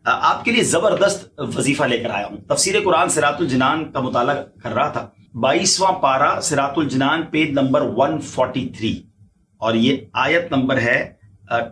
آپ کے لیے زبردست وظیفہ لے کر آیا ہوں. تفسیر قرآن صراط الجنان کا مطالعہ کر رہا تھا. 22واں پارہ صراط الجنان پیج نمبر 143 اور یہ آیت نمبر ہے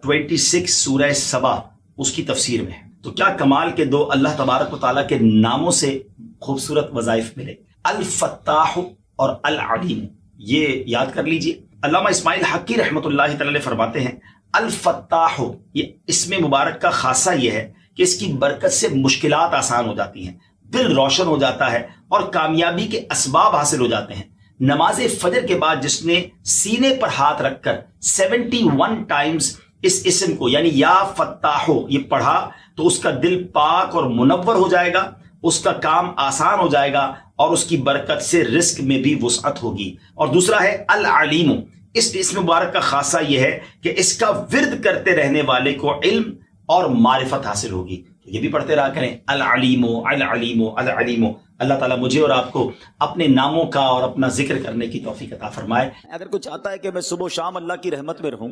26 سورہ سبا اس کی تفسیر میں. تو کیا کمال کے دو اللہ تبارک و تعالیٰ کے ناموں سے خوبصورت وظائف ملے، الفتاح اور العلیم. یہ یاد کر لیجئے. علامہ اسماعیل حقی رحمۃ اللہ تعالی فرماتے ہیں الفتاح، یہ اسم مبارک کا خاصہ یہ ہے کہ اس کی برکت سے مشکلات آسان ہو جاتی ہیں، دل روشن ہو جاتا ہے اور کامیابی کے اسباب حاصل ہو جاتے ہیں. نماز فجر کے بعد جس نے سینے پر ہاتھ رکھ کر 71 ٹائمز اس اسم کو یعنی یا فتاحو یہ پڑھا تو اس کا دل پاک اور منور ہو جائے گا، اس کا کام آسان ہو جائے گا اور اس کی برکت سے رزق میں بھی وسعت ہوگی. اور دوسرا ہے العلیم، اس اسم مبارک کا خاصہ یہ ہے کہ اس کا ورد کرتے رہنے والے کو علم اور معرفت حاصل ہوگی. یہ بھی پڑھتے رہا کریں العلیم العلیم العلیم. اللہ تعالیٰ مجھے اور آپ کو اپنے ناموں کا اور اپنا ذکر کرنے کی توفیق عطا فرمائے. اگر کوئی چاہتا ہے کہ میں صبح و شام اللہ کی رحمت میں رہوں،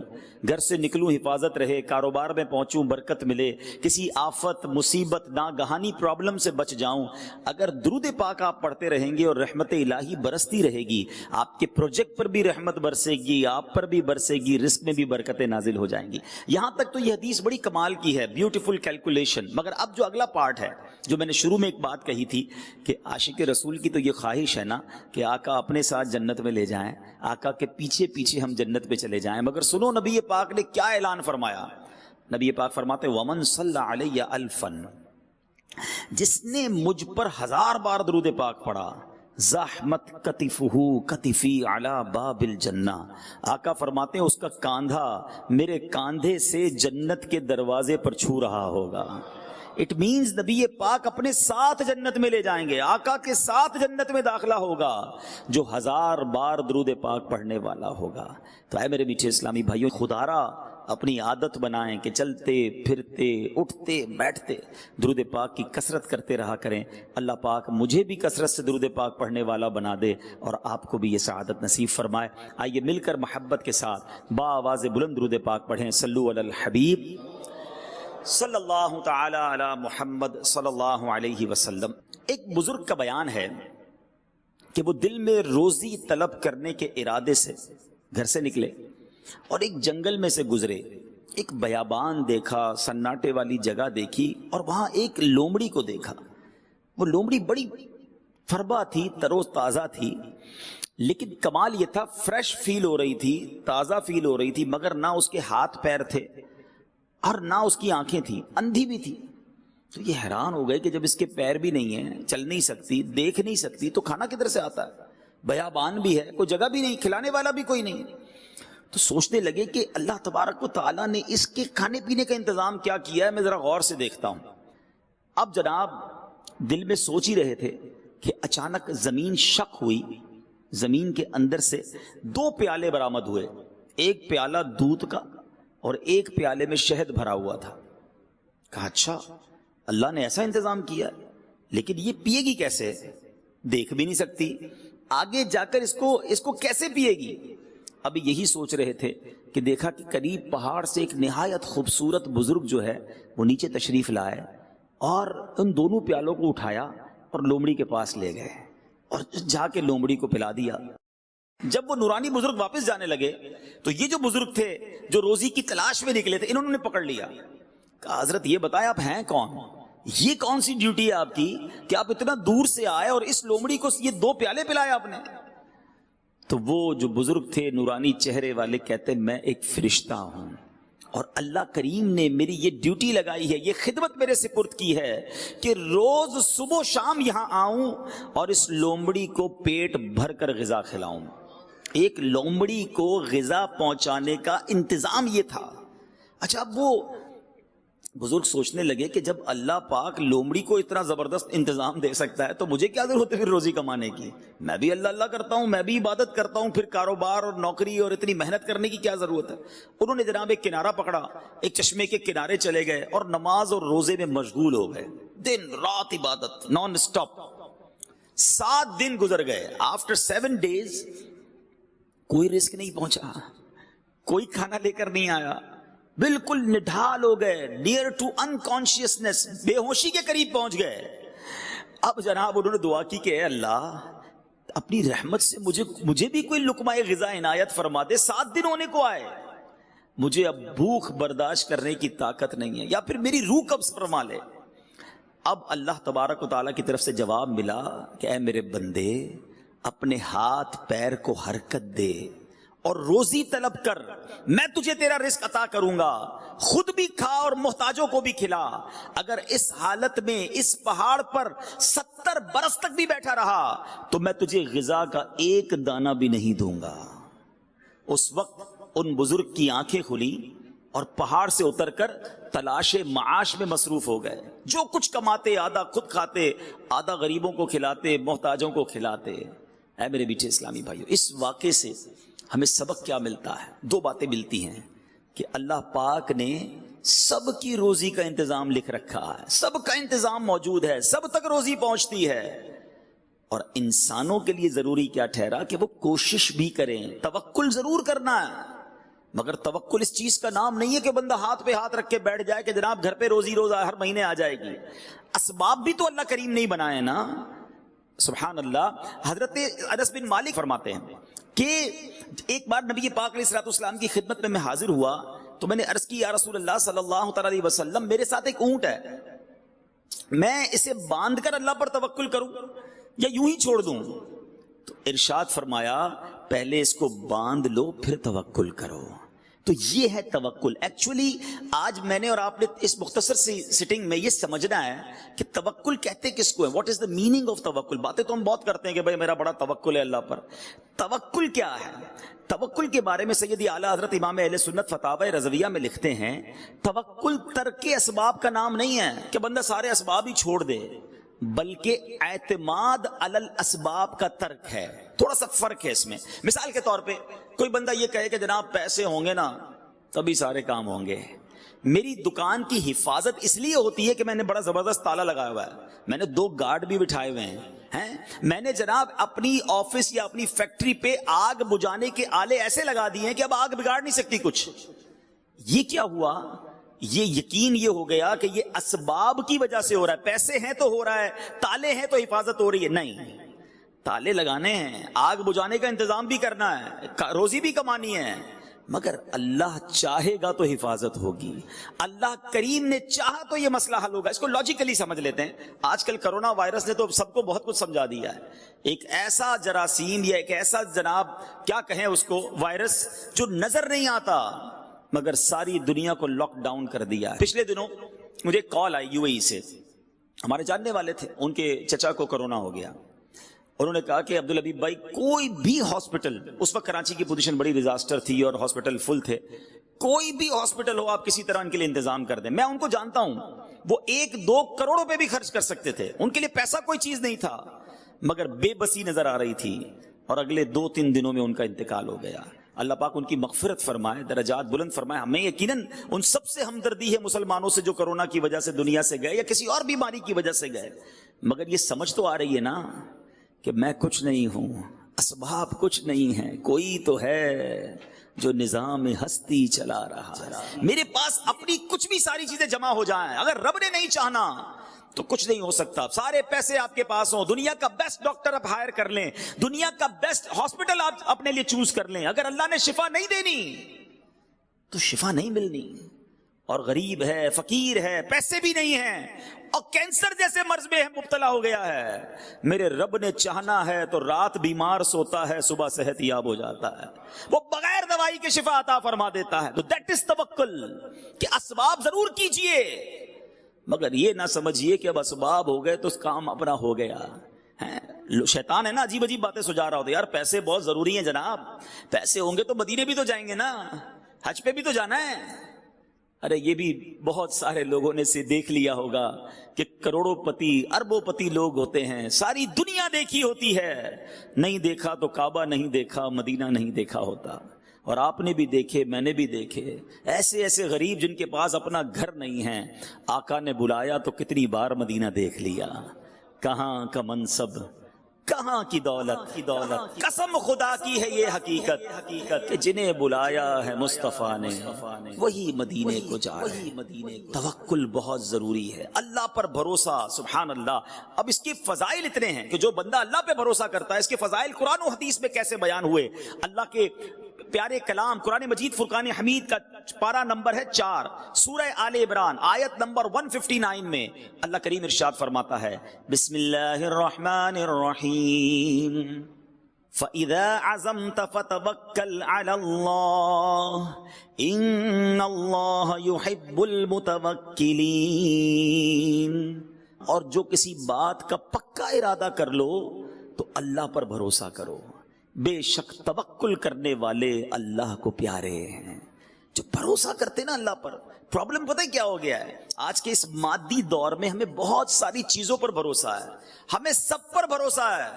گھر سے نکلوں حفاظت رہے، کاروبار میں پہنچوں برکت ملے، کسی آفت مصیبت ناگہانی پرابلم سے بچ جاؤں، اگر درود پاک آپ پڑھتے رہیں گے اور رحمت الہی برستی رہے گی، آپ کے پروجیکٹ پر بھی رحمت برسے گی، آپ پر بھی برسے گی، رزق میں بھی برکتیں نازل ہو جائیں گی. یہاں تک تو یہ حدیث بڑی کمال کی ہے، بیوٹیفل کیلکولیشن. مگر اب جو اگلا پارٹ ہے، جو میں نے شروع میں ایک بات کہی تھی کہ عاشق رسول کی تو یہ خواہش ہے نا کہ آقا اپنے ساتھ جنت میں لے جائیں، آقا کے پیچھے پیچھے ہم جنت پہ چلے جائیں. مگر سنو نبی پاک نے کیا اعلان فرمایا. نبی پاک فرماتے ومن صلی علیہ الفا، جس نے مجھ پر 1000 بار درود پاک پڑھا، زحمت کتفہ کتفی علی باب الجنہ، آقا فرماتے ہیں اس کا کاندھا میرے کاندھے سے جنت کے دروازے پر چھو رہا ہوگا. اٹ مینز نبی پاک اپنے ساتھ جنت میں لے جائیں گے، آقا کے ساتھ جنت میں داخلہ ہوگا جو 1000 بار درود پاک پڑھنے والا ہوگا. تو اے میرے میٹھے اسلامی بھائیوں، خدا را اپنی عادت بنائیں کہ چلتے پھرتے اٹھتے بیٹھتے درود پاک کی کثرت کرتے رہا کریں. اللہ پاک مجھے بھی کثرت سے درود پاک پڑھنے والا بنا دے اور آپ کو بھی یہ سعادت نصیب فرمائے. آئیے مل کر محبت کے ساتھ با آواز بلند درود پاک پڑھیں. صلو علی الحبیب صلی اللہ تعالی علی محمد صلی اللہ علیہ وسلم. ایک بزرگ کا بیان ہے کہ وہ دل میں روزی طلب کرنے کے ارادے سے گھر سے نکلے اور ایک جنگل میں سے گزرے. ایک بیابان دیکھا، سناٹے والی جگہ دیکھی اور وہاں ایک لومڑی کو دیکھا. وہ لومڑی بڑی فربا تھی، ترو تازہ تھی، لیکن کمال یہ تھا فریش فیل ہو رہی تھی، تازہ فیل ہو رہی تھی، مگر نہ اس کے ہاتھ پیر تھے اور نہ اس کی آنکھیں تھیں، اندھی بھی تھی. تو یہ حیران ہو گئے کہ جب اس کے پیر بھی نہیں ہیں، چل نہیں سکتی، دیکھ نہیں سکتی، تو کھانا کدھر سے آتا ہے؟ بیابان بھی ہے، کوئی جگہ بھی نہیں، کھلانے والا بھی کوئی نہیں. تو سوچنے لگے کہ اللہ تبارک و تعالیٰ نے اس کے کھانے پینے کا انتظام کیا کیا ہے، میں ذرا غور سے دیکھتا ہوں. اب جناب دل میں سوچ ہی رہے تھے کہ اچانک زمین شق ہوئی. زمین کے اندر سے 2 پیالے برآمد ہوئے، ایک پیالہ دودھ کا اور ایک پیالے میں شہد بھرا ہوا تھا. کہا اچھا اللہ نے ایسا انتظام کیا، لیکن یہ پیے گی کیسے؟ دیکھ بھی نہیں سکتی، آگے جا کر اس کو کیسے پیے گی؟ ابھی یہی سوچ رہے تھے کہ دیکھا کہ قریب پہاڑ سے ایک نہایت خوبصورت بزرگ جو ہے وہ نیچے تشریف لائے اور ان دونوں پیالوں کو اٹھایا اور لومڑی کے پاس لے گئے اور جا کے لومڑی کو پلا دیا. جب وہ نورانی بزرگ واپس جانے لگے تو یہ جو بزرگ تھے جو روزی کی تلاش میں نکلے تھے، انہوں نے پکڑ لیا. کہا حضرت یہ بتائیں آپ ہیں کون؟ یہ کون سی ڈیوٹی ہے آپ کی کہ آپ اتنا دور سے آئے اور اس لومڑی کو یہ 2 پیالے پلائے آپ نے؟ تو وہ جو بزرگ تھے نورانی چہرے والے کہتے میں ایک فرشتہ ہوں اور اللہ کریم نے میری یہ ڈیوٹی لگائی ہے، یہ خدمت میرے سپرد کی ہے کہ روز صبح و شام یہاں آؤں اور اس لومڑی کو پیٹ بھر کر غذا کھلاؤں. ایک لومڑی کو غذا پہنچانے کا انتظام یہ تھا. اچھا اب وہ بزرگ سوچنے لگے کہ جب اللہ پاک لومڑی کو اتنا زبردست انتظام دے سکتا ہے تو مجھے کیا ضرورت ہے پھر روزی کمانے کی؟ میں بھی اللہ اللہ کرتا ہوں، میں بھی عبادت کرتا ہوں، پھر کاروبار اور نوکری اور اتنی محنت کرنے کی کیا ضرورت ہے؟ انہوں نے جناب ایک کنارہ پکڑا، ایک چشمے کے کنارے چلے گئے اور نماز اور روزے میں مشغول ہو گئے. دن رات عبادت نان اسٹاپ. 7 دن گزر گئے. آفٹر 7 days کوئی رزق نہیں پہنچا، کوئی کھانا لے کر نہیں آیا. بالکل نڈھال ہو گئے, نیئر ٹو انکانشیسنس, بے ہوشی کے قریب پہنچ گئے. اب جناب انہوں نے دعا کی کہ اے اللہ اپنی رحمت سے مجھے بھی کوئی لقمہ غذا عنایت فرما دے. 7 دن ہونے کو آئے, مجھے اب بھوک برداشت کرنے کی طاقت نہیں ہے, یا پھر میری روح قبض فرما لے. اب اللہ تبارک و تعالیٰ کی طرف سے جواب ملا کہ اے میرے بندے, اپنے ہاتھ پیر کو حرکت دے اور روزی طلب کر, میں تجھے تیرا رزق عطا کروں گا. خود بھی کھا اور محتاجوں کو بھی کھلا. اگر اس حالت میں اس پہاڑ پر 70 برس تک بھی بیٹھا رہا تو میں تجھے غذا کا ایک دانہ بھی نہیں دوں گا. اس وقت ان بزرگ کی آنکھیں کھلی اور پہاڑ سے اتر کر تلاش معاش میں مصروف ہو گئے. جو کچھ کماتے آدھا خود کھاتے, آدھا غریبوں کو کھلاتے, محتاجوں کو کھلاتے. اے میرے میٹھے اسلامی بھائیو, اس واقعے سے ہمیں سبق کیا ملتا ہے؟ 2 باتیں ملتی ہیں کہ اللہ پاک نے سب کی روزی کا انتظام لکھ رکھا ہے, سب کا انتظام موجود ہے, سب تک روزی پہنچتی ہے. اور انسانوں کے لیے ضروری کیا ٹھہرا کہ وہ کوشش بھی کریں, توکل ضرور کرنا ہے, مگر توکل اس چیز کا نام نہیں ہے کہ بندہ ہاتھ پہ ہاتھ رکھ کے بیٹھ جائے کہ جناب گھر پہ روزی روزہ ہر مہینے آ جائے گی. اسباب بھی تو اللہ کریم نہیں بنائے نا. سبحان اللہ. حضرت انس بن مالک فرماتے ہیں کہ ایک بار نبی پاک علیہ الصلوۃ والسلام کی خدمت میں حاضر ہوا تو میں نے عرض کی یا رسول اللہ صلی اللہ تعالی علیہ وسلم, میرے ساتھ ایک اونٹ ہے, میں اسے باندھ کر اللہ پر توکل کروں یا یوں ہی چھوڑ دوں؟ تو ارشاد فرمایا پہلے اس کو باندھ لو پھر توکل کرو. تو یہ ہے توکل. ایکچولی آج میں نے اور آپ نے اس مختصر سی سٹنگ میں یہ سمجھنا ہے کہ توکل کہتے کس کو ہے, what is the meaning of توکل. باتیں تو ہم بہت کرتے ہیں کہ بھائی میرا بڑا توکل ہے اللہ پر. توکل کیا ہے؟ توکل کے بارے میں سیدی اعلیٰ حضرت امام اہل سنت فتاوی رضویہ میں لکھتے ہیں توکل ترک اسباب کا نام نہیں ہے کہ بندہ سارے اسباب ہی چھوڑ دے, بلکہ اعتماد علی الاسباب کا ترک ہے. تھوڑا سا فرق ہے اس میں. مثال کے طور پہ کوئی بندہ یہ کہے کہ جناب پیسے ہوں گے نا تبھی سارے کام ہوں گے. میری دکان کی حفاظت اس لیے ہوتی ہے کہ میں نے بڑا زبردست تالا لگایا ہوا ہے, میں نے 2 گارڈ بھی بٹھائے ہوئے ہیں, میں نے جناب اپنی آفس یا اپنی فیکٹری پہ آگ بجھانے کے آلے ایسے لگا دیے ہیں کہ اب آگ بگاڑ نہیں سکتی کچھ. یہ کیا ہوا؟ یہ یقین یہ ہو گیا کہ یہ اسباب کی وجہ سے ہو رہا ہے. پیسے ہیں تو ہو رہا ہے, تالے ہیں تو حفاظت ہو رہی ہے. نہیں, تالے لگانے ہیں, آگ بجھانے کا انتظام بھی کرنا ہے, روزی بھی کمانی ہے, مگر اللہ چاہے گا تو حفاظت ہوگی. اللہ کریم نے چاہا تو یہ مسئلہ حل ہوگا. اس کو لاجیکلی سمجھ لیتے ہیں. آج کل کرونا وائرس نے تو سب کو بہت کچھ سمجھا دیا ہے. ایک ایسا جراثیم یا ایک ایسا جناب کیا کہیں اس کو وائرس جو نظر نہیں آتا مگر ساری دنیا کو لاک ڈاؤن کر دیا ہے. پچھلے دنوں مجھے کال آئی یو اے ای سے, ہمارے جاننے والے تھے, ان کے چچا کو کرونا ہو گیا. انہوں نے کہا کہ عبدالحبیب بھائی کوئی بھی ہاسپٹل, اس وقت کراچی کی پوزیشن بڑی ڈیزاسٹر تھی اور ہاسپٹل فل تھے, کوئی بھی ہاسپٹل ہو آپ کسی طرح ان کے لیے انتظام کر دیں. میں ان کو جانتا ہوں, وہ 1-2 کروڑ روپے بھی خرچ کر سکتے تھے, ان کے لیے پیسہ کوئی چیز نہیں تھا, مگر بے بسی نظر آ رہی تھی اور اگلے 2-3 دنوں میں ان کا انتقال ہو گیا. اللہ پاک ان کی مغفرت فرمائے, درجات بلند فرمائے. ہمیں یقیناً ان سب سے ہمدردی ہے مسلمانوں سے جو کرونا کی وجہ سے دنیا سے گئے یا کسی اور بیماری کی وجہ سے گئے, مگر یہ سمجھ تو آ رہی ہے نا کہ میں کچھ نہیں ہوں, اسباب کچھ نہیں ہیں, کوئی تو ہے جو نظام ہستی چلا رہا ہے. میرے پاس اپنی کچھ بھی ساری چیزیں جمع ہو جائیں, اگر رب نے نہیں چاہنا تو کچھ نہیں ہو سکتا. سارے پیسے آپ کے پاس ہوں, دنیا کا بیسٹ ڈاکٹر آپ ہائر کر لیں, دنیا کا بیسٹ ہاسپٹل آپ اپنے لیے چوز کر لیں, اگر اللہ نے شفا نہیں دینی تو شفا نہیں ملنی. اور غریب ہے, فقیر ہے, پیسے بھی نہیں ہیں اور کینسر جیسے مرض میں مبتلا ہو گیا ہے, میرے رب نے چاہنا ہے تو رات بیمار سوتا ہے, صبح صحت یاب ہو جاتا ہے, وہ بغیر دوائی کے شفا عطا فرما دیتا ہے. تو دیٹ از توکل کہ اسباب ضرور کیجئے, مگر یہ نہ سمجھیے کہ اب اسباب ہو گئے تو اس کام اپنا ہو گیا. شیطان ہے نا عجیب عجیب باتیں سجا رہا ہوتا ہے, یار پیسے بہت ضروری ہیں جناب, پیسے ہوں گے تو مدینے بھی تو جائیں گے نا, حج پہ بھی تو جانا ہے. ارے یہ بھی بہت سارے لوگوں نے سے دیکھ لیا ہوگا کہ کروڑوں پتی اربوں پتی لوگ ہوتے ہیں, ساری دنیا دیکھی ہوتی ہے, نہیں دیکھا تو کعبہ نہیں دیکھا, مدینہ نہیں دیکھا ہوتا. اور آپ نے بھی دیکھے, میں نے بھی دیکھے, ایسے ایسے غریب جن کے پاس اپنا گھر نہیں ہے, آقا نے بلایا تو کتنی بار مدینہ دیکھ لیا. کہاں کا منصب, کہاں کی دولت قسم خدا کی ہے یہ حقیقت کہ جنہیں بلایا ہے مصطفیٰ نے وہی مدینے کو جا رہے ہیں۔ توکل بہت ضروری ہے، اللہ پر بھروسہ۔ سبحان اللہ۔ اب اس کے فضائل اتنے ہیں کہ جو بندہ اللہ پہ بھروسہ کرتا ہے، اس کے فضائل قرآن و حدیث میں کیسے بیان ہوئے۔ اللہ کے پیارے کلام قرآن مجید فرقان حمید کا پارہ نمبر ہے 4، سورہ آل عمران آیت نمبر 159 میں اللہ کریم ارشاد فرماتا ہے، بسم اللہ الرحمن الرحیم، فَإِذَا عَزَمْتَ فَتَوَكَّلْ عَلَى اللَّهِ إِنَّ اللَّهَ يُحِبُّ الْمُتَوَكِّلِينَ۔ اور جو کسی بات کا پکا ارادہ کر لو تو اللہ پر بھروسہ کرو، بے شک توکل کرنے والے اللہ کو پیارے ہیں۔ جو بھروسہ کرتے نا اللہ پر۔ پرابلم پتہ ہے کیا ہو گیا ہے؟ آج کے اس مادی دور میں ہمیں بہت ساری چیزوں پر بھروسہ ہے، ہمیں سب پر بھروسہ ہے،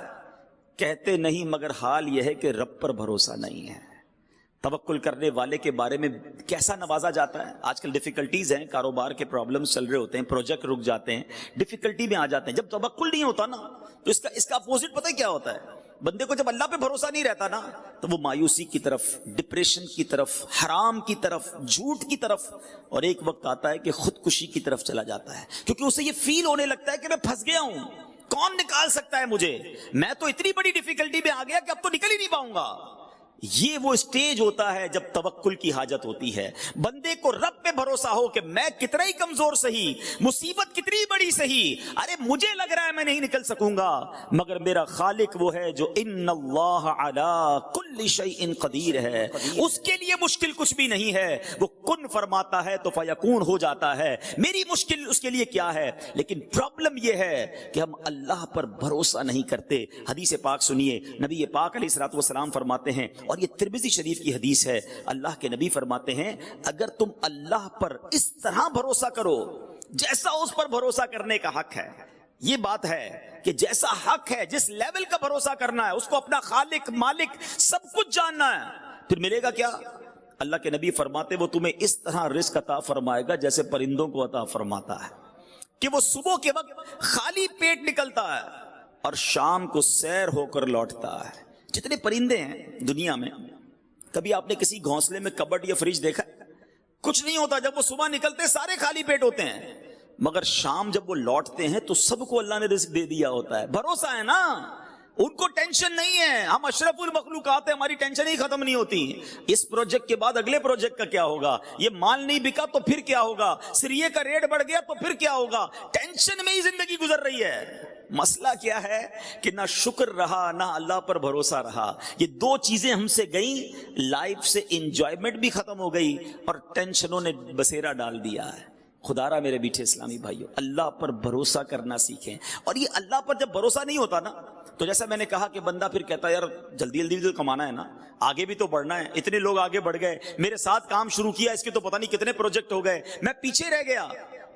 کہتے نہیں مگر حال یہ ہے کہ رب پر بھروسہ نہیں ہے۔ توکل کرنے والے کے بارے میں کیسا نوازا جاتا ہے۔ آج کل ڈیفیکلٹیز ہیں، کاروبار کے پرابلمز چل رہے ہوتے ہیں، پروجیکٹ رک جاتے ہیں، ڈیفیکلٹی میں آ جاتے ہیں۔ جب توکل نہیں ہوتا نا تو اس کا اپوزٹ پتہ ہے کیا ہوتا ہے؟ بندے کو جب اللہ پہ بھروسہ نہیں رہتا نا تو وہ مایوسی کی طرف، ڈپریشن کی طرف، حرام کی طرف، جھوٹ کی طرف، اور ایک وقت آتا ہے کہ خودکشی کی طرف چلا جاتا ہے، کیونکہ اسے یہ فیل ہونے لگتا ہے کہ میں پھنس گیا ہوں، کون نکال سکتا ہے مجھے، میں تو اتنی بڑی ڈیفیکلٹی میں آ گیا کہ اب تو نکل ہی نہیں پاؤں گا۔ یہ وہ سٹیج ہوتا ہے جب توکل کی حاجت ہوتی ہے۔ بندے کو رب پہ بھروسہ ہو کہ میں کتنا ہی کمزور سہی، مصیبت کتنی بڑی سہی، ارے مجھے لگ رہا ہے میں نہیں نکل سکوں گا، مگر میرا خالق وہ ہے جو ان اللہ علی کل شیء قدیر ہے، اس کے لیے مشکل کچھ بھی نہیں ہے، وہ کن فرماتا ہے تو فیکون ہو جاتا ہے۔ میری مشکل اس کے لیے کیا ہے؟ لیکن پرابلم یہ ہے کہ ہم اللہ پر بھروسہ نہیں کرتے۔ حدیث پاک سنیے، نبی پاک علیہ الصلوۃ والسلام فرماتے ہیں، اور یہ ترمذی شریف کی حدیث ہے، اللہ کے نبی فرماتے ہیں اگر تم اللہ پر اس طرح بھروسہ کرو جیسا اس پر بھروسہ کرنے کا حق ہے، یہ بات ہے کہ جیسا حق ہے، جس لیول کا بھروسہ کرنا ہے، اس کو اپنا خالق مالک سب کچھ جاننا ہے، پھر ملے گا کیا؟ اللہ کے نبی فرماتے وہ تمہیں اس طرح رزق عطا فرمائے گا جیسے پرندوں کو عطا فرماتا ہے، کہ وہ صبح کے وقت خالی پیٹ نکلتا ہے اور شام کو سیر ہو کر لوٹتا ہے۔ جتنے پرندے ہیں دنیا میں، کبھی آپ نے کسی گھونسلے میں کبڈ یا فریج دیکھا؟ کچھ نہیں ہوتا، جب وہ صبح نکلتے سارے خالی پیٹ ہوتے ہیں، مگر شام جب وہ لوٹتے ہیں تو سب کو اللہ نے رزق دے دیا ہوتا ہے۔ بھروسہ ہے نا، ان کو ٹینشن نہیں ہے، ہم اشرف المخلوقات ہیں، ہماری ٹینشن ہی ختم نہیں ہوتی۔ اس پروجیکٹ کے بعد اگلے پروجیکٹ کا کیا ہوگا، یہ مال نہیں بکا تو پھر کیا ہوگا، سریے کا ریٹ بڑھ گیا تو پھر کیا ہوگا، ٹینشن میں ہی زندگی گزر رہی ہے۔ مسئلہ کیا ہے کہ نہ شکر رہا نہ اللہ پر بھروسہ رہا، یہ دو چیزیں ہم سے گئیں، لائف سے انجوائمنٹ بھی ختم ہو گئی اور ٹینشنوں نے بسیرا ڈال دیا ہے۔ خدا را میرے بیٹھے اسلامی بھائیوں، اللہ پر بھروسہ کرنا سیکھیں۔ اور یہ اللہ پر جب بھروسہ نہیں ہوتا نا تو جیسا میں نے کہا کہ بندہ پھر کہتا ہے یار جلدی جلدی کمانا ہے نا، آگے بھی تو بڑھنا ہے، اتنے لوگ آگے بڑھ گئے، میرے ساتھ کام شروع کیا، اس کے تو پتہ نہیں کتنے پروجیکٹ ہو گئے، میں پیچھے رہ گیا۔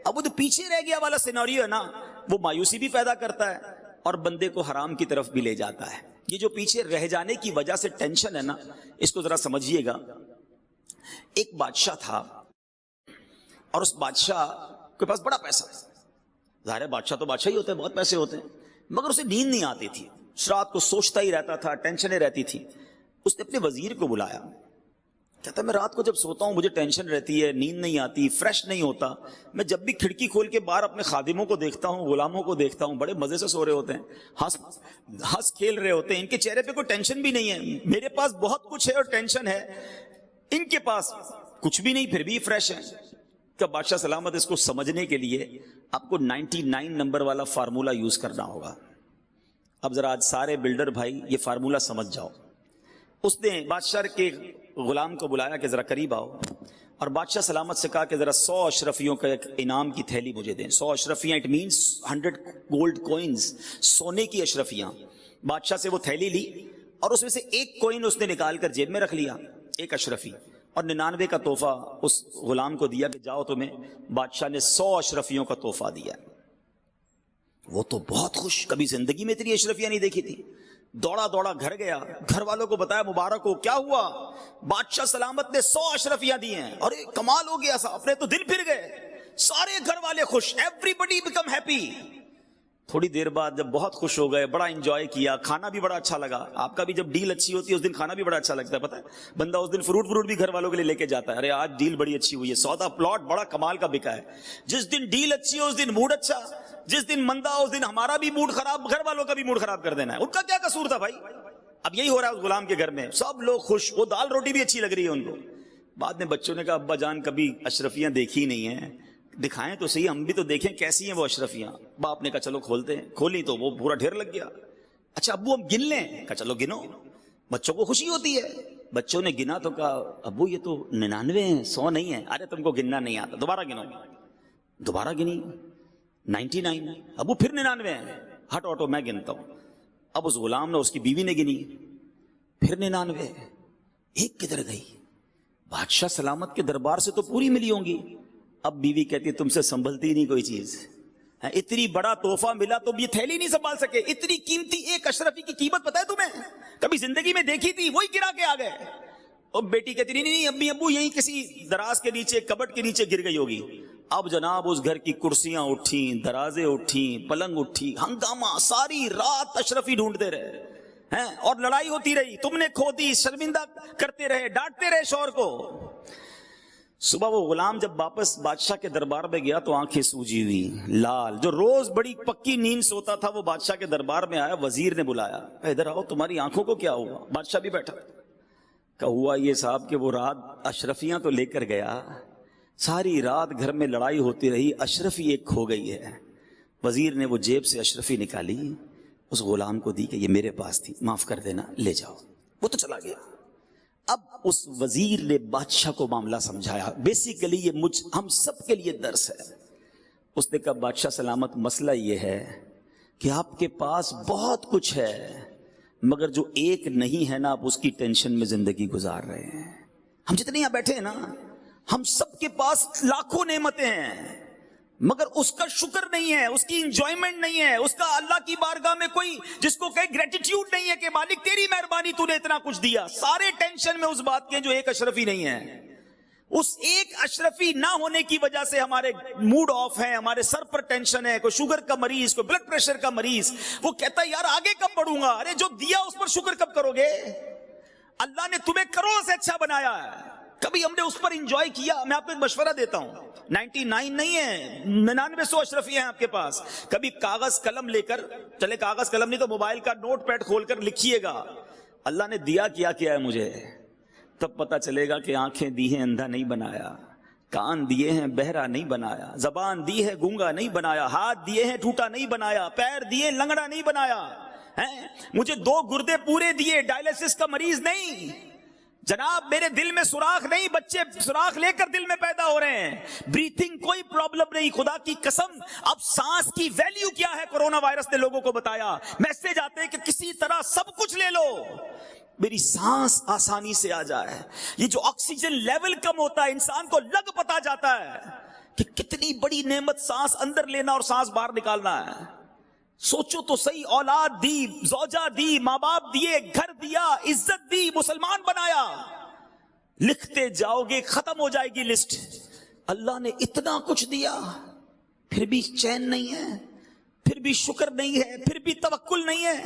اب وہ جو پیچھے رہ گیا والا سیناریو ہے نا، وہ مایوسی بھی پیدا کرتا ہے اور بندے کو حرام کی طرف بھی لے جاتا ہے۔ یہ جو پیچھے رہ جانے کی وجہ سے ٹینشن ہے نا، اس کو ذرا سمجھیے گا۔ ایک بادشاہ تھا اور اس بادشاہ کے پاس بڑا پیسہ، ظاہر ہے بادشاہ تو بادشاہ ہی ہوتے ہیں، بہت پیسے ہوتے ہیں، مگر اسے نیند نہیں آتی تھی، رات کو سوچتا ہی رہتا تھا، ٹینشنیں رہتی تھی۔ اس نے اپنے وزیر کو بلایا، کہتا میں رات کو جب سوتا ہوں مجھے ٹینشن رہتی ہے، نیند نہیں آتی، فریش نہیں ہوتا، میں جب بھی کھڑکی کھول کے باہر اپنے خادموں کو دیکھتا ہوں، غلاموں کو دیکھتا ہوں، بڑے مزے سے سو رہے ہوتے ہیں، ہنس کھیل رہے ہوتے ہیں، ان کے چہرے پہ کوئی ٹینشن بھی نہیں ہے، میرے پاس بہت کچھ ہے اور ٹینشن ہے، ان کے پاس کچھ بھی نہیں پھر بھی فریش ہے۔ کہ بادشاہ سلامت اس کو سمجھنے کے لیے آپ کو 99 نمبر والا فارمولا یوز کرنا ہوگا۔ اب ذرا آج سارے بلڈر بھائی یہ فارمولا سمجھ جاؤ۔ اس نے بادشاہ کے غلام کو بلایا کہ ذرا قریب آؤ، اور بادشاہ سلامت سے کہا کہ ذرا 100 اشرفیوں کا ایک انعام کی تھیلی مجھے دیں۔ 100 اشرفیاں، اٹ مینس 100 گولڈ کوئنز، سونے کی اشرفیاں۔ بادشاہ سے وہ تھیلی لی اور اس میں سے ایک کوئن اس نے نکال کر جیب میں رکھ لیا، ایک اشرفی، اور 99 کا تحفہ اس غلام کو دیا کہ جاؤ تمہیں بادشاہ نے 100 اشرفیوں کا تحفہ دیا۔ وہ تو بہت خوش، کبھی زندگی میں اتنی اشرفیاں نہیں دیکھی تھی، دوڑا دوڑا گھر گیا، گھر والوں کو بتایا مبارک ہو، کیا ہوا، بادشاہ سلامت نے 100 اشرفیاں دی ہیں، اور کمال ہو گیا، اپنے تو دل پھر گئے، سارے گھر والے خوش، ایوری بڈی بیکم ہیپی۔ تھوڑی دیر بعد جب بہت خوش ہو گئے, بڑا انجوائے کیا, کھانا بھی بڑا اچھا لگا. آپ کا بھی جب ڈیل اچھی ہوتی ہے اس دن کھانا بھی بڑا اچھا لگتا ہے, پتہ ہے بندہ اس دن فروٹ بھی گھر والوں کے لیے لے کے جاتا ہے, ارے آج ڈیل بڑی اچھی ہوئی ہے, سودا پلاٹ بڑا کمال کا بکا ہے. جس دن ڈیل اچھی ہو اس دن موڈ اچھا, جس دن مندا ہو اس دن ہمارا بھی موڈ خراب, گھر والوں کا بھی موڈ خراب کر دینا ہے. ان کا کیا قصور تھا بھائی؟ اب یہی ہو رہا ہے اس غلام کے گھر میں, سب لوگ خوش, وہ دال روٹی بھی اچھی لگ رہی ہے ان کو. بعد میں بچوں نے کہا ابا جان کبھی اشرفیاں دیکھی نہیں ہیں, دکھائیں تو صحیح, ہم بھی تو دیکھیں کیسی ہیں وہ اشرفیاں. باپ نے کہا چلو کھولتے ہیں, کھولی تو وہ پورا ڈھیر لگ گیا. اچھا ابو ہم گن لیں؟ کہا چلو گنو, بچوں کو خوشی ہوتی ہے. بچوں نے گنا تو کہا ابو یہ تو 99 ہیں, 100 نہیں ہے. ارے تم کو گننا نہیں آتا, دوبارہ گنو. دوبارہ گنی 99. ابو پھر 99 ہیں, ہٹ آٹو میں گنتا ہوں. اب اس غلام نے, اس کی بیوی نے گنی, پھر 99. ایک کدھر گئی؟ بادشاہ سلامت کے دربار سے تو پوری ملی ہوں گی. اب بیوی کہتی ہے تم سے سنبھلتی نہیں کوئی چیز, اتنی بڑا تحفہ ملا تو یہ تھیلی نہیں سنبھال سکے. اتنی قیمتی ایک اشرفی کی قیمت پتہ ہے تمہیں؟ کبھی زندگی میں دیکھی تھی؟ وہی گرا کے آ گئے. اور بیٹی کہتی نہیں امی ابو یہیں کسی دراز کے نیچے, کبٹ کے نیچے گر گئی ہوگی. اب جناب اس گھر کی کرسیاں اٹھیں, درازیں اٹھیں, پلنگ اٹھی, ہنگامہ, ساری رات اشرفی ڈھونڈتے رہے اور لڑائی ہوتی رہی. تم نے کھو دی, شرمندہ کرتے رہے, ڈانٹتے رہے شوہر کو. صبح وہ غلام جب واپس بادشاہ کے دربار میں گیا تو آنکھیں سوجی ہوئی, لال. جو روز بڑی پکی نیند سوتا تھا وہ بادشاہ کے دربار میں آیا. وزیر نے بلایا, ادھر آؤ, تمہاری آنکھوں کو کیا ہوا؟ بادشاہ بھی بیٹھا. کہ ہوا یہ صاحب کہ وہ رات اشرفیاں تو لے کر گیا, ساری رات گھر میں لڑائی ہوتی رہی, اشرفی ایک کھو گئی ہے. وزیر نے وہ جیب سے اشرفی نکالی, اس غلام کو دی کہ یہ میرے پاس تھی, معاف کر دینا, لے جاؤ. وہ تو چلا گیا. اب اس وزیر نے بادشاہ کو معاملہ سمجھایا. بیسیکلی یہ ہم سب کے لیے درس ہے. اس نے کہا بادشاہ سلامت, مسئلہ یہ ہے کہ آپ کے پاس بہت کچھ ہے, مگر جو ایک نہیں ہے نا, آپ اس کی ٹینشن میں زندگی گزار رہے ہیں. ہم جتنے یہاں بیٹھے ہیں نا, ہم سب کے پاس لاکھوں نعمتیں ہیں, مگر اس کا شکر نہیں ہے, اس کی انجوائمنٹ نہیں ہے, اس کا اللہ کی بارگاہ میں کوئی جس کو کہے گریٹیٹیوڈ نہیں ہے کہ مالک تیری مہربانی تو نے اتنا کچھ دیا. سارے ٹینشن میں اس بات کے جو ایک اشرفی نہیں ہے. اس ایک اشرفی نہ ہونے کی وجہ سے ہمارے موڈ آف ہیں, ہمارے سر پر ٹینشن ہے. کوئی شوگر کا مریض, کوئی بلڈ پریشر کا مریض, وہ کہتا ہے یار آگے کب بڑھوں گا. ارے جو دیا اس پر شکر کب کرو گے؟ اللہ نے تمہیں کروڑ سے اچھا بنایا ہے, کبھی ہم نے اس پر انجوائے کیا؟ میں آپ کو ایک مشورہ دیتا ہوں, 99 نہیں ہے, 99 اشرفی ہیں آپ کے پاس. کبھی کاغذ قلم لے کر چلے, کاغذ قلم نہیں تو موبائل کا نوٹ پیڈ کھول کر لکھیے گا اللہ نے دیا کیا کیا ہے مجھے, تب پتہ چلے گا کہ آنکھیں دی ہیں اندھا نہیں بنایا, کان دیے ہیں بہرا نہیں بنایا, زبان دی ہے گونگا نہیں بنایا, ہاتھ دیے ہیں ٹوٹا نہیں بنایا, پیر دیے لنگڑا نہیں بنایا, مجھے 2 گردے پورے دیے, ڈائلسس کا مریض نہیں جناب. میرے دل میں سوراخ نہیں, بچے سوراخ لے کر دل میں پیدا ہو رہے ہیں. بریتھنگ کوئی پرابلم نہیں, خدا کی قسم. اب سانس کی ویلیو کیا ہے کورونا وائرس نے لوگوں کو بتایا. میسج آتے ہیں کہ کسی طرح سب کچھ لے لو, میری سانس آسانی سے آ جائے. یہ جو آکسیجن لیول کم ہوتا ہے, انسان کو لگ پتا جاتا ہے کہ کتنی بڑی نعمت سانس اندر لینا اور سانس باہر نکالنا ہے. سوچو تو صحیح, اولاد دی, زوجہ دی, ماں باپ دیے, گھر دیا, عزت دی, مسلمان بنایا. لکھتے جاؤ گے ختم ہو جائے گی لسٹ. اللہ نے اتنا کچھ دیا, پھر بھی چین نہیں ہے, پھر بھی شکر نہیں ہے, پھر بھی توکل نہیں ہے.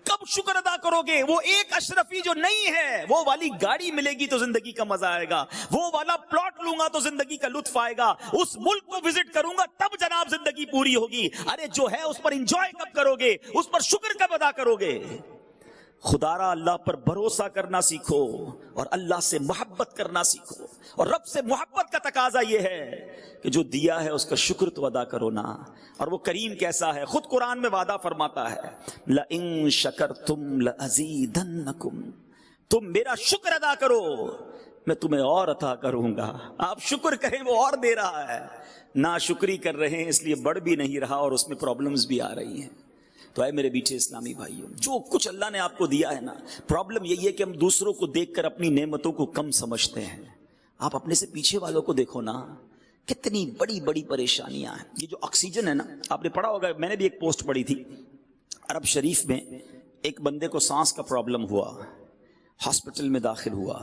کب شکر ادا کرو گے؟ وہ ایک اشرفی جو نہیں ہے, وہ والی گاڑی ملے گی تو زندگی کا مزہ آئے گا, وہ والا پلاٹ لوں گا تو زندگی کا لطف آئے گا, اس ملک کو وزٹ کروں گا تب جناب زندگی پوری ہوگی. ارے جو ہے اس پر انجوائے کب کرو گے, اس پر شکر کب ادا کرو گے؟ خدا را اللہ پر بھروسہ کرنا سیکھو اور اللہ سے محبت کرنا سیکھو. اور رب سے محبت کا تقاضا یہ ہے کہ جو دیا ہے اس کا شکر تو ادا کرو نا. اور وہ کریم کیسا ہے, خود قرآن میں وعدہ فرماتا ہے لَإِن شَكَرْتُمْ لَأَزِيدَنَّكُمْ, تم میرا شکر ادا کرو میں تمہیں اور عطا کروں گا. آپ شکر کریں وہ اور دے رہا ہے, ناشکری کر رہے ہیں اس لیے بڑھ بھی نہیں رہا اور اس میں پرابلمز بھی آ رہی ہیں. تو اے میرے بیٹے اسلامی بھائیوں, جو کچھ اللہ نے آپ کو دیا ہے نا, پرابلم یہی ہے کہ ہم دوسروں کو دیکھ کر اپنی نعمتوں کو کم سمجھتے ہیں. آپ اپنے سے پیچھے والوں کو دیکھو نا, کتنی بڑی بڑی پریشانیاں ہیں. یہ جو آکسیجن ہے نا, آپ نے پڑھا ہوگا, میں نے بھی ایک پوسٹ پڑھی تھی, عرب شریف میں ایک بندے کو سانس کا پرابلم ہوا, ہاسپٹل میں داخل ہوا.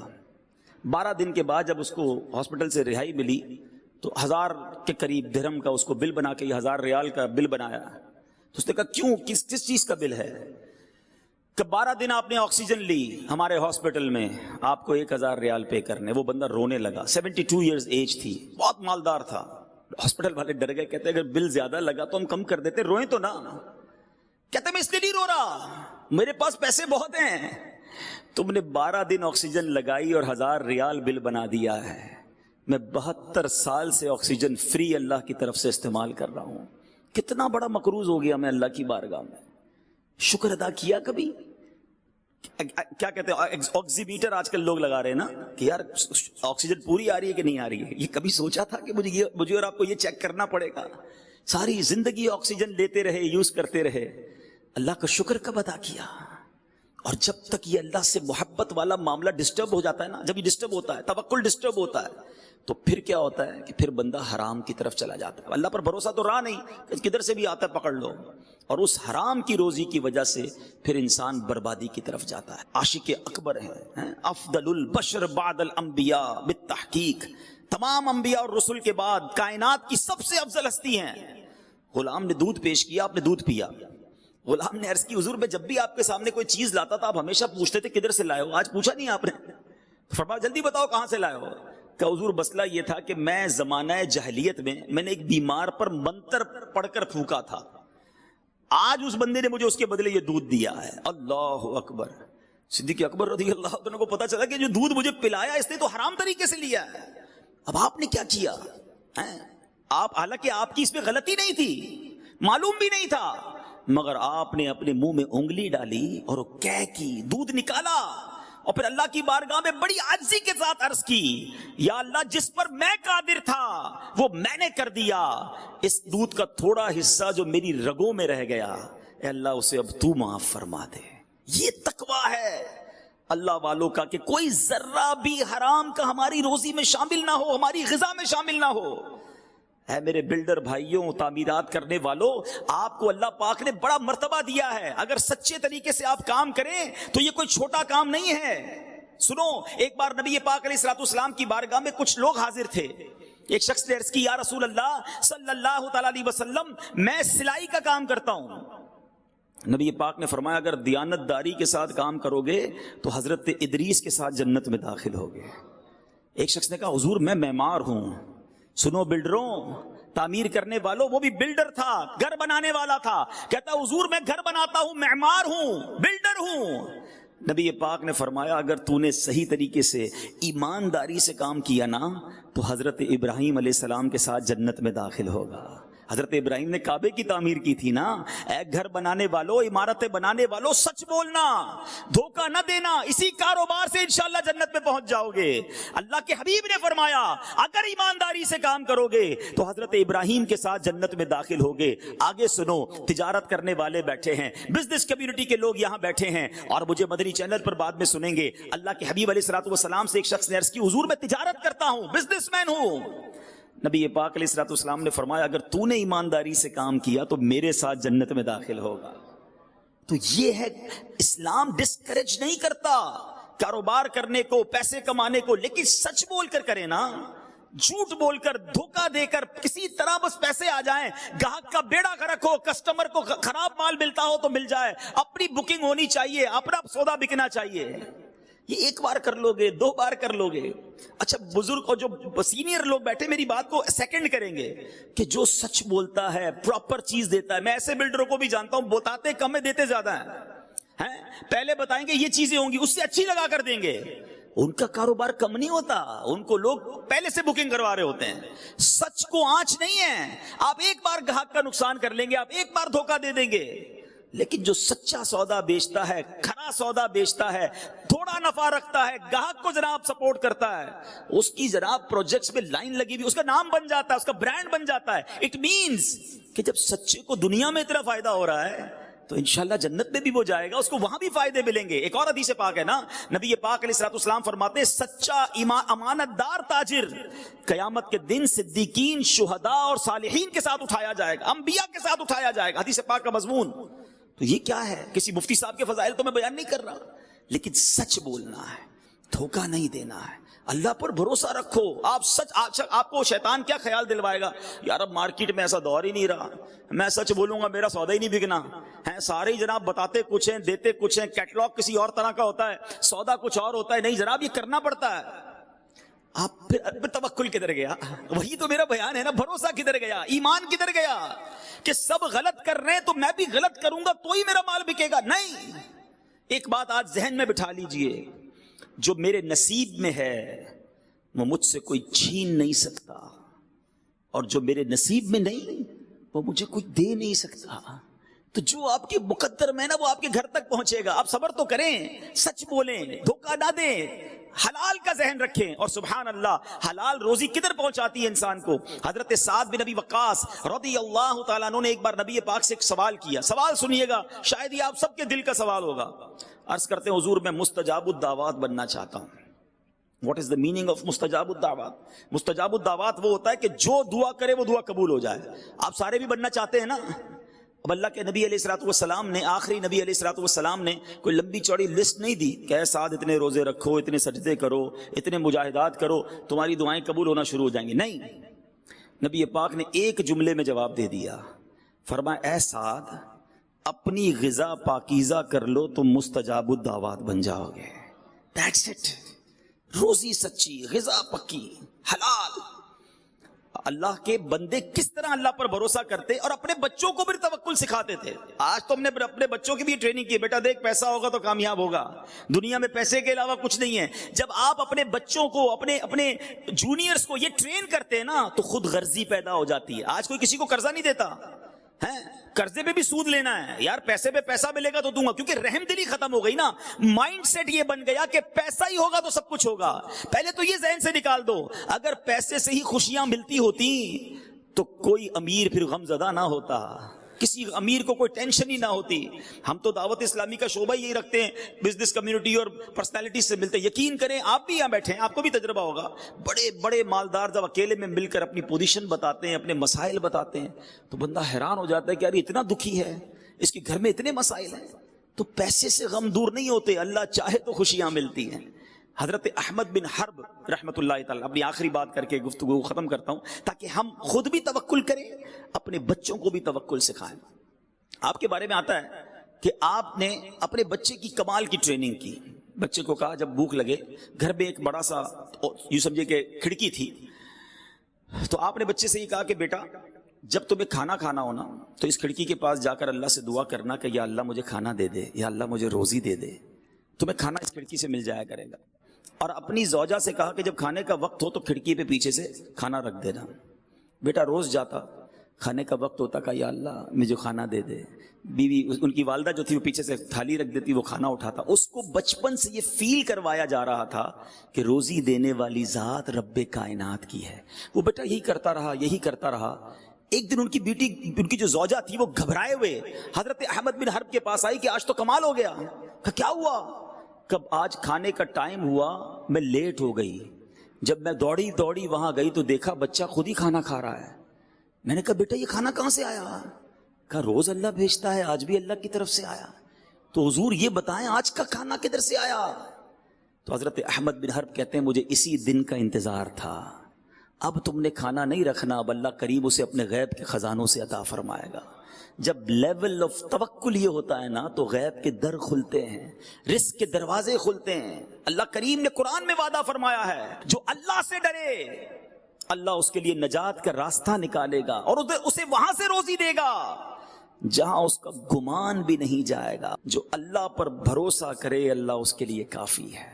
12 دن کے بعد جب اس کو ہاسپٹل سے رہائی ملی تو 1000 کے قریب درہم کا اس کو بل بنا کے, 1000 ریال کا بل بنایا. تو اس نے کہا کیوں, کس چیز کا بل ہے؟ کہ 12 دن آپ نے آکسیجن لی ہمارے ہاسپٹل میں, آپ کو 1000 ریال پے کرنے. وہ بندہ رونے لگا, 72 ایئرز ایج تھی, بہت مالدار تھا. ہاسپٹل والے ڈر گئے, کہتے اگر بل زیادہ لگا تو ہم کم کر دیتے, روئیں تو نہ. کہتے میں اس لیے نہیں رو رہا, میرے پاس پیسے بہت ہیں. تم نے 12 دن آکسیجن لگائی اور 1000 ریال بل بنا دیا ہے. میں 72 سال سے آکسیجن فری اللہ کی طرف سے استعمال کر رہا ہوں. کتنا بڑا مقروض ہو گیا میں اللہ کی بارگاہ میں. شکر ادا کیا کبھی؟ کیا کہتے ہیں آکسیمیٹر آج کل لوگ لگا رہے ہیں نا کہ یار آکسیجن پوری آ رہی ہے کہ نہیں آ رہی ہے. یہ کبھی سوچا تھا کہ مجھے اور آپ کو یہ چیک کرنا پڑے گا؟ ساری زندگی آکسیجن لیتے رہے, یوز کرتے رہے. اللہ کا شکر کب ادا کیا؟ اور جب تک یہ اللہ سے محبت والا معاملہ ڈسٹرب ہو جاتا ہے نا, جب یہ ڈسٹرب ہوتا ہے, توکل ڈسٹرب ہوتا ہے, تو پھر کیا ہوتا ہے کہ پھر بندہ حرام کی طرف چلا جاتا ہے. اللہ پر بھروسہ تو رہا نہیں, کدھر سے بھی آتا ہے پکڑ لو, اور اس حرام کی روزی کی وجہ سے پھر انسان بربادی کی طرف جاتا ہے. عاشق اکبر ہیں, افضل البشر بعد الانبیاء بالتحقیق, تمام انبیاء اور رسل کے بعد کائنات کی سب سے افضل ہستی ہیں. غلام نے دودھ پیش کیا, آپ نے دودھ پیا. غلام نے عرض کی حضور میں جب بھی آپ کے سامنے کوئی چیز لاتا تھا آپ ہمیشہ پوچھتے تھے کدھر سے لائے ہو, آج پوچھا نہیں آپ نے. فرمایا جلدی بتاؤ کہاں سے لائے ہو. کہ حضور مسئلہ یہ تھا کہ میں زمانہ جاہلیت میں نے ایک بیمار پر منتر پڑھ کر پھونکا تھا, آج اس بندے نے مجھے اس کے بدلے یہ دودھ دیا ہے. اللہ اکبر. صدیق اکبر رضی اللہ عنہ کو پتا چلا کہ جو دودھ مجھے پلایا اس نے تو حرام طریقے سے لیا ہے. اب آپ نے کیا کیا؟ آپ حالانکہ آپ کی اس میں غلطی نہیں تھی, معلوم بھی نہیں تھا, مگر آپ نے اپنے منہ میں انگلی ڈالی اور کہہ کی دودھ نکالا, اور پھر اللہ کی بارگاہ میں بڑی عاجزی کے ساتھ عرض کی, یا اللہ جس پر میں قادر تھا وہ میں نے کر دیا, اس دودھ کا تھوڑا حصہ جو میری رگوں میں رہ گیا اے اللہ اسے اب تو معاف فرما دے. یہ تقویٰ ہے اللہ والوں کا کہ کوئی ذرہ بھی حرام کا ہماری روزی میں شامل نہ ہو, ہماری غذا میں شامل نہ ہو. اے میرے بلڈر بھائیوں, تعمیرات کرنے والوں, آپ کو اللہ پاک نے بڑا مرتبہ دیا ہے. اگر سچے طریقے سے آپ کام کریں تو یہ کوئی چھوٹا کام نہیں ہے. سنو, ایک بار نبی پاک علیہ الصلوۃ والسلام کی بارگاہ میں کچھ لوگ حاضر تھے. ایک شخص نے عرض کی یا رسول اللہ صلی اللہ تعالی علیہ وسلم میں سلائی کا کام کرتا ہوں. نبی پاک نے فرمایا اگر دیانت داری کے ساتھ کام کرو گے تو حضرت ادریس کے ساتھ جنت میں داخل ہوگے. ایک شخص نے کہا حضور میں معمار ہوں. سنو بلڈروں, تعمیر کرنے والوں, وہ بھی بلڈر تھا, گھر بنانے والا تھا. کہتا حضور میں گھر بناتا ہوں, معمار ہوں, بلڈر ہوں. نبی پاک نے فرمایا اگر تو نے صحیح طریقے سے ایمانداری سے کام کیا نا تو حضرت ابراہیم علیہ السلام کے ساتھ جنت میں داخل ہوگا. حضرت ابراہیم نے کعبے کی تعمیر کی تھی نا. اے گھر بنانے والوں, عمارتیں بنانے والوں, سچ بولنا, دھوکہ نہ دینا, اسی کاروبار سے انشاءاللہ جنت میں پہنچ جاؤ گے. اللہ کے حبیب نے فرمایا اگر ایمانداری سے کام کرو گے تو حضرت ابراہیم کے ساتھ جنت میں داخل ہوگے. آگے سنو, تجارت کرنے والے بیٹھے ہیں, بزنس کمیونٹی کے لوگ یہاں بیٹھے ہیں اور مجھے مدنی چینل پر بعد میں سنیں گے. اللہ کے حبیب علیہ الصلوۃ والسلام سے ایک شخص نے عرض کی حضور میں تجارت کرتا ہوں, بزنس مین ہوں. نبی پاک علیہ الصلوۃ والسلام نے فرمایا اگر تو نے ایمانداری سے کام کیا تو میرے ساتھ جنت میں داخل ہوگا. تو یہ ہے اسلام ڈسکریج نہیں کرتا کاروبار کرنے کو, پیسے کمانے کو, لیکن سچ بول کر کرے نا. جھوٹ بول کر, دھوکہ دے کر کسی طرح بس پیسے آ جائیں, گاہک کا بیڑا غرق ہو, کسٹمر کو خراب مال ملتا ہو تو مل جائے, اپنی بکنگ ہونی چاہیے, اپنا سودا بکنا چاہیے. یہ ایک بار کر لو گے, 2 بار کر لو گے. اچھا بزرگ اور جو سینئر لوگ بیٹھے میری بات کو سیکنڈ کریں گے کہ جو سچ بولتا ہے, پراپر چیز دیتا ہے. میں ایسے بلڈروں کو بھی جانتا ہوں بتاتے کم ہے دیتے زیادہ ہیں. پہلے بتائیں گے یہ چیزیں ہوں گی, اس سے اچھی لگا کر دیں گے. ان کا کاروبار کم نہیں ہوتا, ان کو لوگ پہلے سے بکنگ کروا رہے ہوتے ہیں. سچ کو آنچ نہیں ہے. آپ ایک بار گاہک کا نقصان کر لیں گے, آپ ایک بار دھوکہ دے دیں گے, لیکن جو سچا سودا بیچتا ہے, کھرا سودا بیچتا ہے, تھوڑا نفع رکھتا ہے, گاہک کو جناب سپورٹ کرتا ہے, اس کی جناب پروجیکٹس میں لائن لگی ہوئی, اس کا نام بن جاتا ہے, اس کا برانڈ بن جاتا ہے. اٹ مینز کہ جب سچے کو دنیا میں اتنا فائدہ ہو رہا ہے تو انشاءاللہ جنت میں بھی وہ جائے گا, اس کو وہاں بھی فائدے ملیں گے. ایک اور حدیث پاک ہے نا, نبی پاک علیہ الصلوۃ والسلام فرماتے ہیں سچا امانت دار تاجر قیامت کے دن صدیقین, شہداء اور صالحین کے ساتھ اٹھایا جائے گا, انبیاء کے ساتھ اٹھایا جائے گا. حدیث پاک کا مضمون. تو یہ کیا ہے, کسی مفتی صاحب کے فضائل تو میں بیان نہیں کر رہا, لیکن سچ بولنا ہے, دھوکہ نہیں دینا ہے. اللہ پر بھروسہ رکھو. آپ سچ آپ کو شیطان کیا خیال دلوائے گا؟ یار اب مارکیٹ میں ایسا دور ہی نہیں رہا, میں سچ بولوں گا میرا سودا ہی نہیں بکنا ہے. سارے ہی جناب بتاتے کچھ ہیں دیتے کچھ ہیں, کیٹلاگ کسی اور طرح کا ہوتا ہے, سودا کچھ اور ہوتا ہے. نہیں جناب, یہ کرنا پڑتا ہے. آپ پھر توکل کدھر گیا؟ وہی تو میرا بیان ہے نا. بھروسہ کدھر گیا؟ ایمان کدھر گیا؟ کہ سب غلط کر رہے ہیں تو میں بھی غلط کروں گا تو ہی میرا مال بکے گا. نہیں, ایک بات آج ذہن میں بٹھا لیجئے, جو میرے نصیب میں ہے وہ مجھ سے کوئی چھین نہیں سکتا, اور جو میرے نصیب میں نہیں وہ مجھے کوئی دے نہیں سکتا. تو جو آپ کے مقدر میں نا وہ آپ کے گھر تک پہنچے گا. آپ صبر تو کریں, سچ بولیں, دھوکہ نہ دیں, حلال کا ذہن رکھیں. اور سبحان اللہ, حلال روزی کدھر پہنچاتی ہے انسان کو. حضرت سعد بن ابی وقاص رضی اللہ تعالیٰ عنہ نے ایک بار نبی پاک سے ایک سوال کیا. سوال سنیے گا, شاید یہ آپ سب کے دل کا سوال ہوگا. عرض کرتے ہیں حضور میں مستجاب الدعوات بننا چاہتا ہوں. What is the meaning of مستجاب الدعوات؟ مستجاب الدعوات وہ ہوتا ہے کہ جو دعا کرے وہ دعا قبول ہو جائے. آپ سارے بھی بننا چاہتے ہیں نا. اب اللہ کے نبی علیہ الصلوۃ والسلام نے, آخری نبی علیہ الصلوۃ والسلام نے کوئی لمبی چوڑی لسٹ نہیں دی کہ اے سعد اتنے روزے رکھو, اتنے سجدے کرو, اتنے مجاہدات کرو, تمہاری دعائیں قبول ہونا شروع ہو جائیں گی. نہیں, نبی پاک نے ایک جملے میں جواب دے دیا. فرمایا اے سعد, اپنی غذا پاکیزہ کر لو تم مستجاب الدعوات بن جاؤ گے. That's it. روزی سچی, غذا پکی, حلال. اللہ کے بندے کس طرح اللہ پر بھروسہ کرتے اور اپنے بچوں کو بھی توکل سکھاتے تھے. آج تو ہم نے اپنے بچوں کی بھی ٹریننگ کی, بیٹا دیکھ پیسہ ہوگا تو کامیاب ہوگا, دنیا میں پیسے کے علاوہ کچھ نہیں ہے. جب آپ اپنے بچوں کو, اپنے جونیئرز کو یہ ٹرین کرتے ہیں نا تو خود غرضی پیدا ہو جاتی ہے. آج کوئی کسی کو قرضہ نہیں دیتا ہے, قرضے پہ بھی سود لینا ہے. یار پیسے پہ پیسہ ملے گا تو دوں گا, کیونکہ رحم دلی ختم ہو گئی نا. مائنڈ سیٹ یہ بن گیا کہ پیسہ ہی ہوگا تو سب کچھ ہوگا. پہلے تو یہ ذہن سے نکال دو, اگر پیسے سے ہی خوشیاں ملتی ہوتی تو کوئی امیر پھر غم زدہ نہ ہوتا, کسی امیر کو کوئی ٹینشن ہی نہ ہوتی. ہم تو دعوت اسلامی کا شعبہ یہی رکھتے ہیں, بزنس کمیونٹی اور پرسنالٹی سے ملتے. یقین کریں آپ بھی یہاں بیٹھے ہیں, آپ کو بھی تجربہ ہوگا. بڑے بڑے مالدار جب اکیلے میں مل کر اپنی پوزیشن بتاتے ہیں, اپنے مسائل بتاتے ہیں, تو بندہ حیران ہو جاتا ہے کہ یار اتنا دکھی ہے, اس کے گھر میں اتنے مسائل ہیں. تو پیسے سے غم دور نہیں ہوتے, اللہ چاہے تو خوشیاں ملتی ہیں. حضرت احمد بن حرب رحمۃ اللہ تعالی, اپنی آخری بات کر کے گفتگو ختم کرتا ہوں تاکہ ہم خود بھی توکل کریں, اپنے بچوں کو بھی توکل سکھائیں. آپ کے بارے میں آتا ہے کہ آپ نے اپنے بچے کی کمال کی ٹریننگ کی. بچے کو کہا جب بھوک لگے, گھر میں ایک بڑا سا یوں سمجھے کہ کھڑکی تھی, تو آپ نے بچے سے یہ کہا کہ بیٹا جب تمہیں کھانا کھانا ہونا تو اس کھڑکی کے پاس جا کر اللہ سے دعا کرنا کہ یا اللہ مجھے کھانا دے دے, یا اللہ مجھے روزی دے دے. تمہیں کھانا اس کھڑکی سے مل جایا کرے گا. اور اپنی زوجہ سے کہا کہ جب کھانے کا وقت ہو تو کھڑکی پہ پیچھے سے کھانا رکھ دینا. بیٹا روز جاتا, کھانے کا وقت ہوتا کہ یا اللہ مجھے کھانا دے دے. بیوی ان کی والدہ جو تھی وہ پیچھے سے تھالی رکھ دیتی, وہ کھانا اٹھاتا. اس کو بچپن سے یہ فیل کروایا جا رہا تھا کہ روزی دینے والی ذات رب کائنات کی ہے. وہ بیٹا یہی کرتا رہا, یہی کرتا رہا. ایک دن ان کی بیٹی, ان کی جو زوجہ تھی, وہ گھبرائے ہوئے حضرت احمد بن حرب کے پاس آئی کہ آج تو کمال ہو گیا. کیا ہوا؟ کب آج کھانے کا ٹائم ہوا میں لیٹ ہو گئی. جب میں دوڑی دوڑی وہاں گئی تو دیکھا بچہ خود ہی کھانا کھا رہا ہے. میں نے کہا بیٹا یہ کھانا کہاں سے آیا؟ کہا روز اللہ بھیجتا ہے, آج بھی اللہ کی طرف سے آیا. تو حضور یہ بتائیں آج کا کھانا کدھر سے آیا؟ تو حضرت احمد بن حرب کہتے ہیں مجھے اسی دن کا انتظار تھا. اب تم نے کھانا نہیں رکھنا, اب اللہ قریب اسے اپنے غیب کے خزانوں سے عطا فرمائے گا. جب لیول آف توکل یہ ہوتا ہے نا تو غیب کے در کھلتے ہیں, رزق کے دروازے کھلتے ہیں. اللہ کریم نے قرآن میں وعدہ فرمایا ہے جو اللہ سے ڈرے اللہ اس کے لیے نجات کا راستہ نکالے گا اور اسے وہاں سے روزی دے گا جہاں اس کا گمان بھی نہیں جائے گا. جو اللہ پر بھروسہ کرے اللہ اس کے لیے کافی ہے.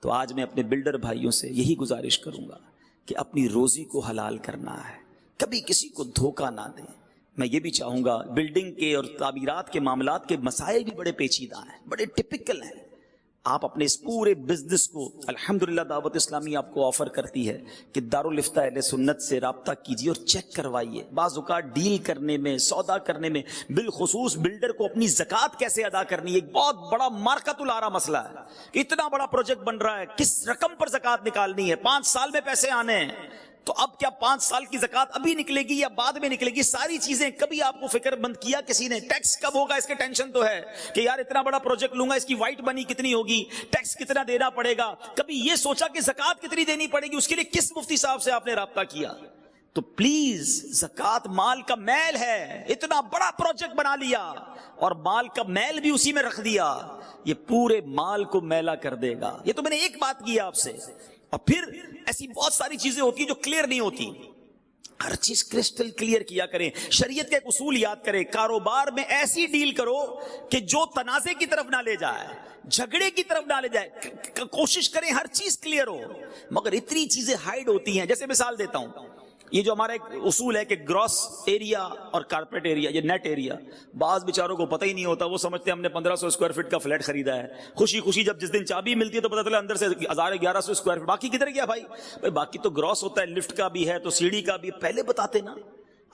تو آج میں اپنے بلڈر بھائیوں سے یہی گزارش کروں گا کہ اپنی روزی کو حلال کرنا ہے, کبھی کسی کو دھوکہ نہ دیں. میں یہ بھی چاہوں گا, بلڈنگ کے اور تعمیرات کے معاملات کے مسائل بھی بڑے پیچیدہ ہیں, بڑے ٹپیکل ہیں. آپ اپنے اس پورے بزنس کو الحمدللہ دعوت اسلامی آپ کو آفر کرتی ہے کہ دارالفتہ اہل سنت سے رابطہ کیجیے اور چیک کروائیے. بعض اوقات ڈیل کرنے میں, سودا کرنے میں, بالخصوص بلڈر کو اپنی زکوٰۃ کیسے ادا کرنی ہے, ایک بہت بڑا مارکت الارا مسئلہ ہے کہ اتنا بڑا پروجیکٹ بن رہا ہے, کس رقم پر زکوٰۃ نکالنی ہے, 5 سال میں پیسے آنے ہیں. تو اب کیا 5 سال کی زکات ابھی نکلے گی یا بعد میں نکلے گی؟ ساری چیزیں کبھی آپ کو فکر مند کیا کسی نے؟ ٹیکس کب ہوگا اس کے ٹینشن تو ہے کہ یار اتنا بڑا پروجیکٹ لوں گا، اس کی وائٹ منی کتنی ہوگی، ٹیکس کتنا دینا پڑے گا؟ کبھی یہ سوچا کہ زکات کتنی دینی پڑے گی؟ اس کے لیے کس مفتی صاحب سے آپ نے رابطہ کیا؟ تو پلیز، زکات مال کا میل ہے، اتنا بڑا پروجیکٹ بنا لیا اور مال کا میل بھی اسی میں رکھ دیا، یہ پورے مال کو میلا کر دے گا۔ یہ تو میں نے ایک بات کی آپ سے، اور پھر ایسی بہت ساری چیزیں ہوتی ہیں جو کلیئر نہیں ہوتی، ہر چیز کرسٹل کلیئر کیا کریں۔ شریعت کا ایک اصول یاد کریں، کاروبار میں ایسی ڈیل کرو کہ جو تنازع کی طرف نہ لے جائے، جھگڑے کی طرف نہ لے جائے، کوشش کریں ہر چیز کلیئر ہو، مگر اتنی چیزیں ہائیڈ ہوتی ہیں۔ جیسے مثال دیتا ہوں، یہ جو ہمارا ایک اصول ہے کہ گراس ایریا اور کارپیٹ ایریا، یہ نیٹ ایریا، بعض بیچاروں کو پتہ ہی نہیں ہوتا، وہ سمجھتے ہیں ہم نے 1500 اسکوائر فٹ کا فلیٹ خریدا ہے، خوشی خوشی جب جس دن چابی ملتی ہے تو پتہ چلا اندر سے 1100 اسکوائر فٹ، باقی کدھر گیا بھائی؟ باقی تو گراس ہوتا ہے، لفٹ کا بھی ہے تو سیڑھی کا بھی، پہلے بتاتے نا،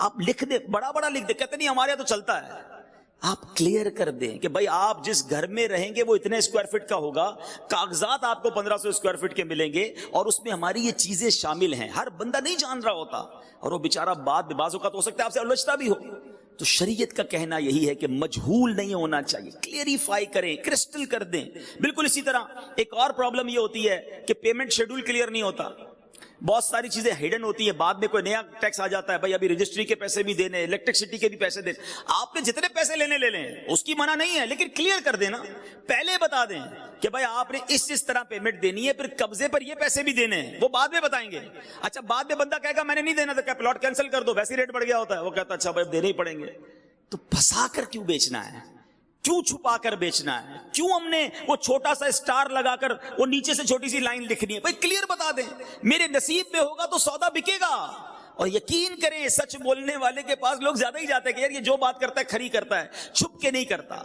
آپ لکھ دیں، بڑا بڑا لکھ دیں، کہتے نہیں ہمارے یہاں تو چلتا ہے، آپ کلیئر کر دیں کہ بھائی آپ جس گھر میں رہیں گے وہ اتنے اسکوائر فٹ کا ہوگا، کاغذات آپ کو 1500 اسکوائر فٹ کے ملیں گے اور اس میں ہماری یہ چیزیں شامل ہیں۔ ہر بندہ نہیں جان رہا ہوتا اور وہ بیچارہ بعض اوقات ہو سکتا ہے آپ سے الجھتا بھی ہو۔ تو شریعت کا کہنا یہی ہے کہ مجہول نہیں ہونا چاہیے، کلیئریفائی کریں، کرسٹل کر دیں۔ بالکل اسی طرح ایک اور پرابلم یہ ہوتی ہے کہ پیمنٹ شیڈول کلیئر نہیں ہوتا، بہت ساری چیزیں ہڈن ہوتی ہیں، بعد میں کوئی نیا ٹیکس آ جاتا ہے، بھائی ابھی رجسٹری کے پیسے بھی دینے، الیکٹرسٹی کے بھی پیسے دینے، آپ نے جتنے پیسے لینے لے لیں، اس کی منع نہیں ہے، لیکن کلیئر کر دینا، پہلے بتا دیں کہ بھائی آپ نے اس طرح پیمنٹ دینی ہے، پھر قبضے پر یہ پیسے بھی دینے ہیں، وہ بعد میں بتائیں گے۔ اچھا بعد میں بندہ کہے گا میں نے نہیں دینا، تو کیا پلاٹ کینسل کر دو، ویسے ریٹ بڑھ گیا ہوتا ہے، وہ کہتا ہے اچھا بھائی دینے ہی پڑیں گے۔ تو پھنسا کر کیوں بیچنا ہے؟ کیوں چھپا کر بیچنا ہے؟ کیوں ہم نے وہ چھوٹا سا اسٹار لگا کر وہ نیچے سے چھوٹی سی لائن لکھنی ہے؟ بھائی کلیئر بتا دیں، میرے نصیب میں ہوگا تو سودا بکے گا۔ اور یقین کریں سچ بولنے والے کے پاس لوگ زیادہ ہی جاتے ہیں کہ یار یہ جو بات کرتا ہے کھری کرتا ہے، چھپ کے نہیں کرتا۔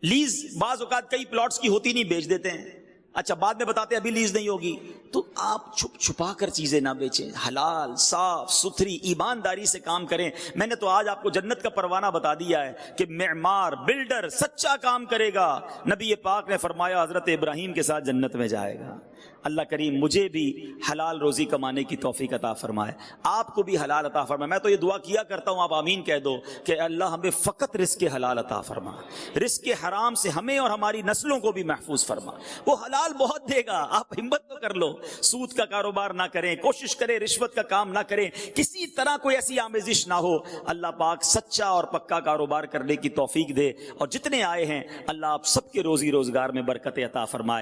لیز بعض اوقات کئی پلاٹس کی ہوتی نہیں، بیچ دیتے ہیں، اچھا بعد میں بتاتے ہیں ابھی لیز نہیں ہوگی۔ تو آپ چھپ چھپا کر چیزیں نہ بیچیں، حلال صاف ستھری ایمانداری سے کام کریں۔ میں نے تو آج آپ کو جنت کا پروانہ بتا دیا ہے کہ معمار بلڈر سچا کام کرے گا، نبی پاک نے فرمایا حضرت ابراہیم کے ساتھ جنت میں جائے گا۔ اللہ کریم مجھے بھی حلال روزی کمانے کی توفیق عطا فرمائے، آپ کو بھی حلال عطا فرمائے۔ میں تو یہ دعا کیا کرتا ہوں، آپ آمین کہہ دو کہ اللہ ہمیں فقط رزق حلال عطا فرما، رزق حرام سے ہمیں اور ہماری نسلوں کو بھی محفوظ فرما۔ وہ حلال بہت دے گا، آپ ہمت تو کر لو، سود کا کاروبار نہ کریں، کوشش کریں رشوت کا کام نہ کریں، کسی طرح کوئی ایسی آمیزش نہ ہو۔ اللہ پاک سچا اور پکا کاروبار کرنے کی توفیق دے، اور جتنے آئے ہیں اللہ آپ سب کے روزی روزگار میں برکت عطا فرمائے۔